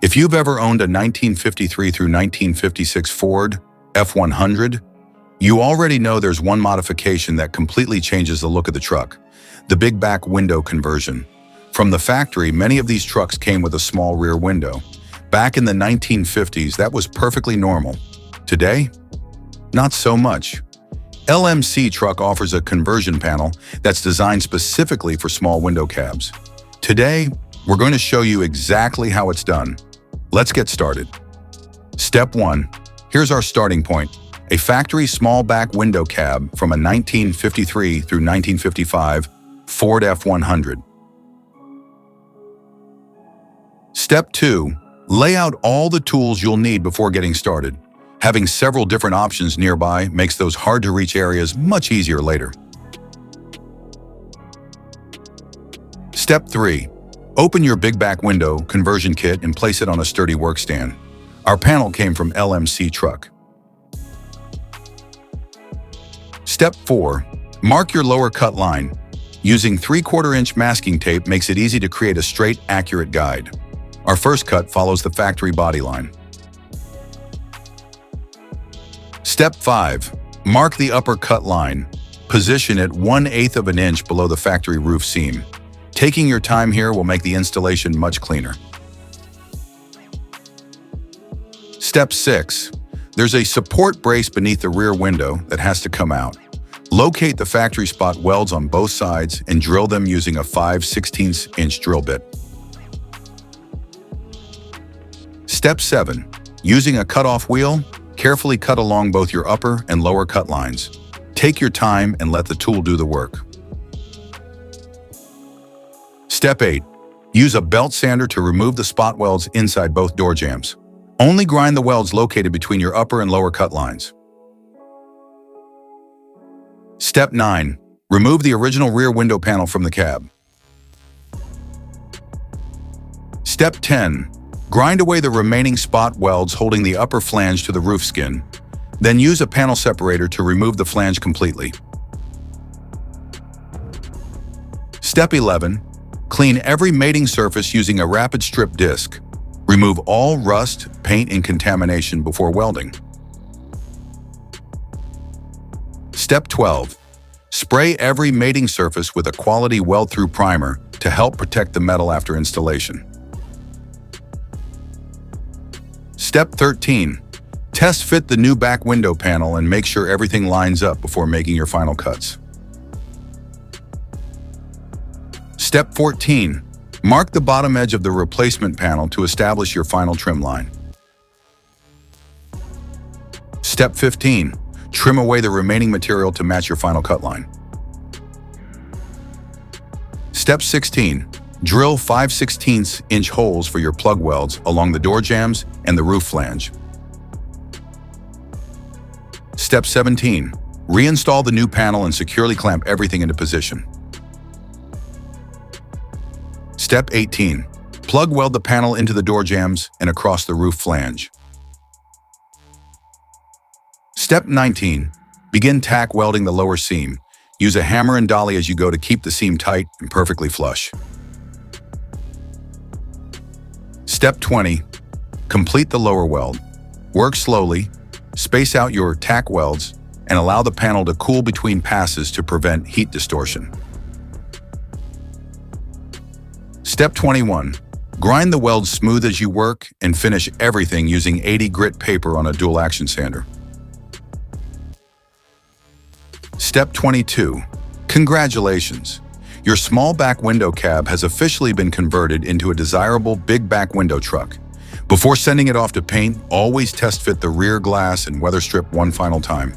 If you've ever owned a 1953 through 1956 Ford F-100, you already know there's one modification that completely changes the look of the truck: the big back window conversion. From the factory, many of these trucks came with a small rear window. Back in the 1950s, that was perfectly normal. Today, not so much. LMC Truck offers a conversion panel that's designed specifically for small window cabs. Today, we're going to show you exactly how it's done. Let's get started. Step 1. Here's our starting point: a factory small back window cab from a 1953 through 1955 Ford F-100. Step 2. Lay out all the tools you'll need before getting started. Having several different options nearby makes those hard-to-reach areas much easier later. Step 3. Open your big back window conversion kit and place it on a sturdy workstand. Our panel came from LMC Truck. Step 4. Mark your lower cut line. Using 3/4-inch masking tape makes it easy to create a straight, accurate guide. Our first cut follows the factory body line. Step 5. Mark the upper cut line. Position it 1/8 of an inch below the factory roof seam. Taking your time here will make the installation much cleaner. Step 6. There's a support brace beneath the rear window that has to come out. Locate the factory spot welds on both sides and drill them using a 5/16" drill bit. Step 7. Using a cut-off wheel, carefully cut along both your upper and lower cut lines. Take your time and let the tool do the work. Step 8. Use a belt sander to remove the spot welds inside both door jambs. Only grind the welds located between your upper and lower cut lines. Step 9. Remove the original rear window panel from the cab. Step 10. Grind away the remaining spot welds holding the upper flange to the roof skin. Then use a panel separator to remove the flange completely. Step 11. Clean every mating surface using a rapid strip disc. Remove all rust, paint, and contamination before welding. Step 12. Spray every mating surface with a quality weld-through primer to help protect the metal after installation. Step 13. Test fit the new back window panel and make sure everything lines up before making your final cuts. Step 14. Mark the bottom edge of the replacement panel to establish your final trim line. Step 15. Trim away the remaining material to match your final cut line. Step 16. Drill 5/16" holes for your plug welds along the door jambs and the roof flange. Step 17. Reinstall the new panel and securely clamp everything into position. Step 18. Plug weld the panel into the door jambs and across the roof flange. Step 19. Begin tack welding the lower seam. Use a hammer and dolly as you go to keep the seam tight and perfectly flush. Step 20. Complete the lower weld. Work slowly, space out your tack welds, and allow the panel to cool between passes to prevent heat distortion. Step 21. Grind the welds smooth as you work and finish everything using 80 grit paper on a dual action sander. Step 22. Congratulations! Your small back window cab has officially been converted into a desirable big back window truck. Before sending it off to paint, always test fit the rear glass and weather strip one final time.